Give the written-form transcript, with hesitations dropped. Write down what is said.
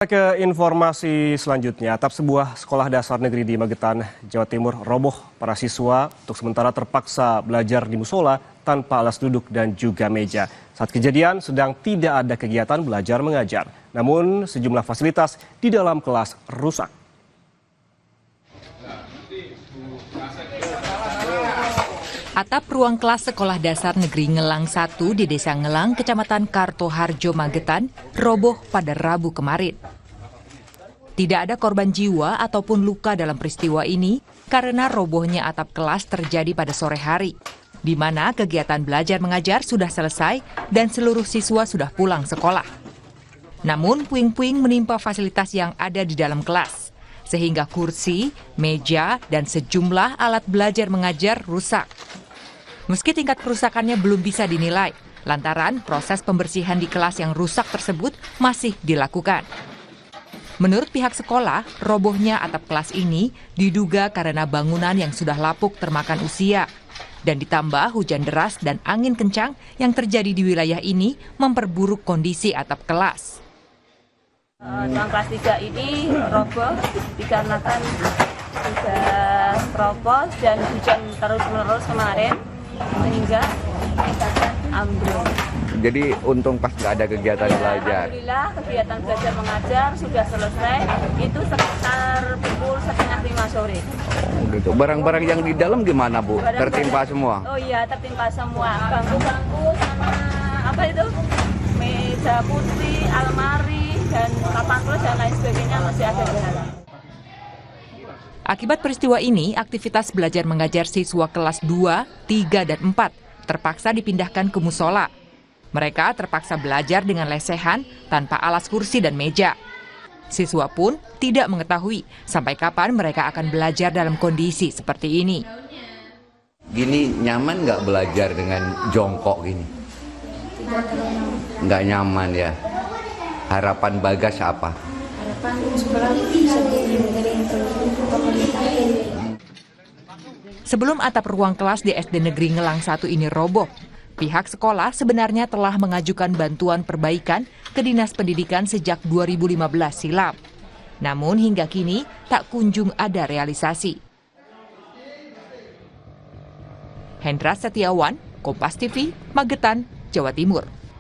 Ke informasi selanjutnya, atap sebuah sekolah dasar negeri di Magetan, Jawa Timur roboh. Para siswa untuk sementara terpaksa belajar di musola tanpa alas duduk dan juga meja. Saat kejadian sedang tidak ada kegiatan belajar mengajar. Namun sejumlah fasilitas di dalam kelas rusak. Atap ruang kelas Sekolah Dasar Negeri Ngelang 1 di Desa Ngelang, Kecamatan Kartoharjo, Magetan, roboh pada Rabu kemarin. Tidak ada korban jiwa ataupun luka dalam peristiwa ini karena robohnya atap kelas terjadi pada sore hari, di mana kegiatan belajar mengajar sudah selesai dan seluruh siswa sudah pulang sekolah. Namun puing-puing menimpa fasilitas yang ada di dalam kelas, sehingga kursi, meja, dan sejumlah alat belajar mengajar rusak. Meski tingkat kerusakannya belum bisa dinilai, lantaran proses pembersihan di kelas yang rusak tersebut masih dilakukan. Menurut pihak sekolah, robohnya atap kelas ini diduga karena bangunan yang sudah lapuk termakan usia. Dan ditambah hujan deras dan angin kencang yang terjadi di wilayah ini memperburuk kondisi atap kelas. Ruang kelas 3 ini roboh dikarenakan sudah keropos dan hujan terus-menerus kemarin sehingga ambruk. Jadi untung pas nggak ada kegiatan belajar. Alhamdulillah kegiatan belajar mengajar sudah selesai, itu sekitar pukul 4:30 sore. Oh, gitu. Barang-barang yang di dalam gimana, Bu? Tertimpa semua? Oh iya, tertimpa semua. Bangku-bangku sama apa itu? Meja putih, almari, dan papan tulis dan lain sebagainya masih ada di dalam. Akibat peristiwa ini, aktivitas belajar mengajar siswa kelas 2, 3, dan 4 terpaksa dipindahkan ke musola. Mereka terpaksa belajar dengan lesehan tanpa alas kursi dan meja. Siswa pun tidak mengetahui sampai kapan mereka akan belajar dalam kondisi seperti ini. Gini nyaman nggak belajar dengan jongkok gini? Nggak nyaman ya. Harapan Bagas apa? Harapan sekolah bisa dari pemerintah. Sebelum atap ruang kelas di SD Negeri Ngelang 1 ini roboh, pihak sekolah sebenarnya telah mengajukan bantuan perbaikan ke Dinas Pendidikan sejak 2015 silam. Namun hingga kini tak kunjung ada realisasi. Hendra Setiawan, Kompas TV, Magetan, Jawa Timur.